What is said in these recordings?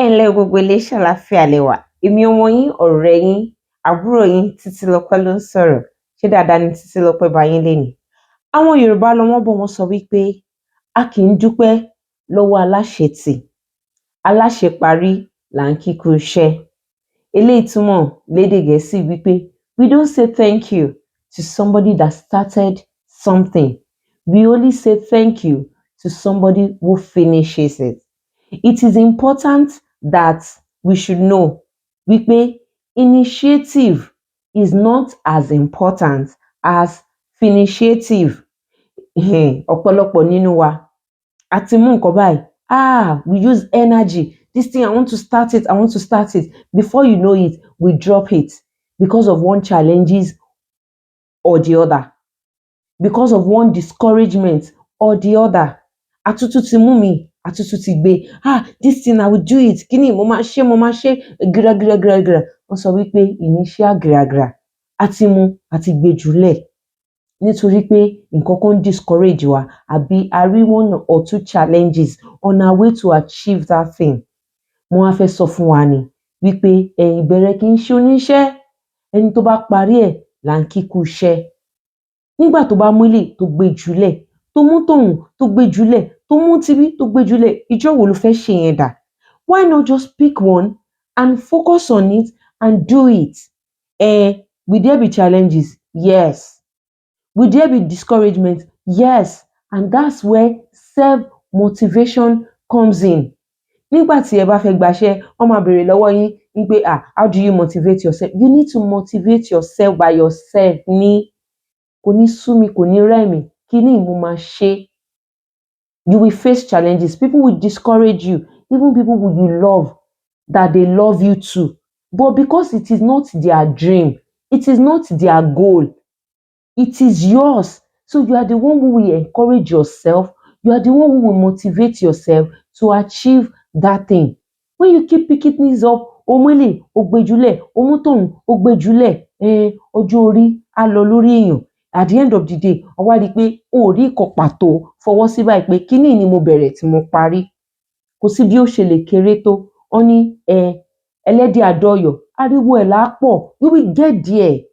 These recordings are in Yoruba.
Ẹ̀ǹlẹ́ gbogbo ilé ṣàlàáfíà lẹ́wà. Èmi ọmọ yín, ọ̀rẹ́ yín, àbúrò yín Titilope ló ń sọ̀rọ̀. Ṣé dáadáa ni Titilope bá yín lénìí? Àwọn Yorùbá lọ́wọ́ bọ̀ wọ́n sọ wípé a kì í dúpẹ́ lọ́wọ́ aláṣetì. Aláṣeparí là ń kíkú iṣẹ́. Eléyìí túmọ̀ lédè Gẹ̀ẹ́sì wípé we don't say thank you to somebody that started something. We only say thank you to somebody who finishes it. It is important that we should know wípé initiative is not as important as finitiative. Ọ̀pọ̀lọpọ̀ nínú wa a ti mú nǹkan báyìí. We use energy. This thing, I want to start it. I want to start it. Before you know it, we drop it because of one challenges or the other. Because of one discouragement or the other. Àtútù ti mú mi, àtútù ti gbé. This thing, I will do it. Kíni mo máa ṣe. Gira. Wọ́n sọ wípé initial gira. Àti mú àti gbé jùlẹ̀. Nítorí pé nǹkan kan discourage wa àbí a rí one or two challenges on our way to achieve that thing. Mo wá fẹ́ sọ fún wa ni wípé ìbẹ̀rẹ̀ kì í ṣe oníṣẹ́. Ẹni tó bá parí ẹ̀ là ń kíkú iṣẹ́. Nígbà tó bá mú ilé tó gbé jùlẹ̀, tó mú tọ̀hún tó gbé jùlẹ̀, tó mú tibí tó gbé jùlẹ̀, ìjọ́ wo ló fẹ́ ṣe yẹn dà? Why not just pick one and focus on it and do it? Will there be challenges? Yes. Will there be discouragement? Yes. And that's where self-motivation comes in. Nígbà tí ẹ bá fẹ́ gbaṣẹ́, wọ́n máa béèrè lọ́wọ́ yín wípé how do you motivate yourself? You need to motivate yourself by yourself ní. Kò ní sú mi, kò ní rẹ̀ mí, kíni mo máa ṣe? You will face challenges. People will discourage you. Even people who you love, that they love you too. But because it is not their dream, it is not their goal, it is yours. So you are the one who will encourage yourself. You are the one who will motivate yourself to achieve that thing. When you keep picking things up, omele, ogbejule, omuton, ogbejule, ọjọ́ orí á lọ lórí èèyàn. At the end of the day, ó wá rí pé ó rí ìkan pàtó fọwọ́ sí báyìí pé kíni ni mo bẹ̀rẹ̀ tí mo parí. Kò sí bí ó ṣe lè kéré tó. Ó ní ẹlẹ́dẹ̀ àdọ́yọ̀, ariwo ẹ̀ lápọ̀. You will get there.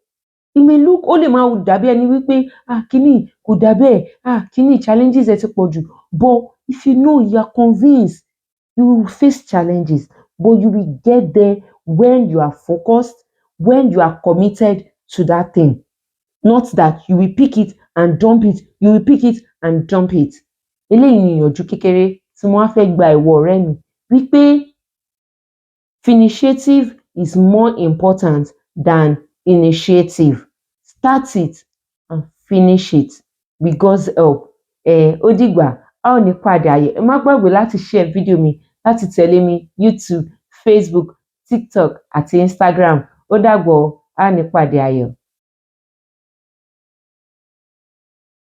It may look, ó lè máa dàbí ẹni wípé kíni kò dàbẹ́, kíni challenges ẹ ti pọ̀ jù. But if you know, you are convinced, you will face challenges, but you will get there when you are focused, when you are committed to that thing. Not that you will pick it and dump it, you will pick it and dump it. Eléyìí ni ìyànjú kékeré tí mo wá fẹ́ gba ìwọ ọ̀rẹ́ mi wípé finitiative is more important than initiative. Start it and finish it with God's help. Ó dìgbà, a ò ní pàdé ayọ̀. Ẹ má gbàgbé láti share fídíò mi, láti tẹ̀lé mi YouTube, Facebook, TikTok àti Instagram. Ó dàgbọ̀, a ò ní pàdé ayọ̀.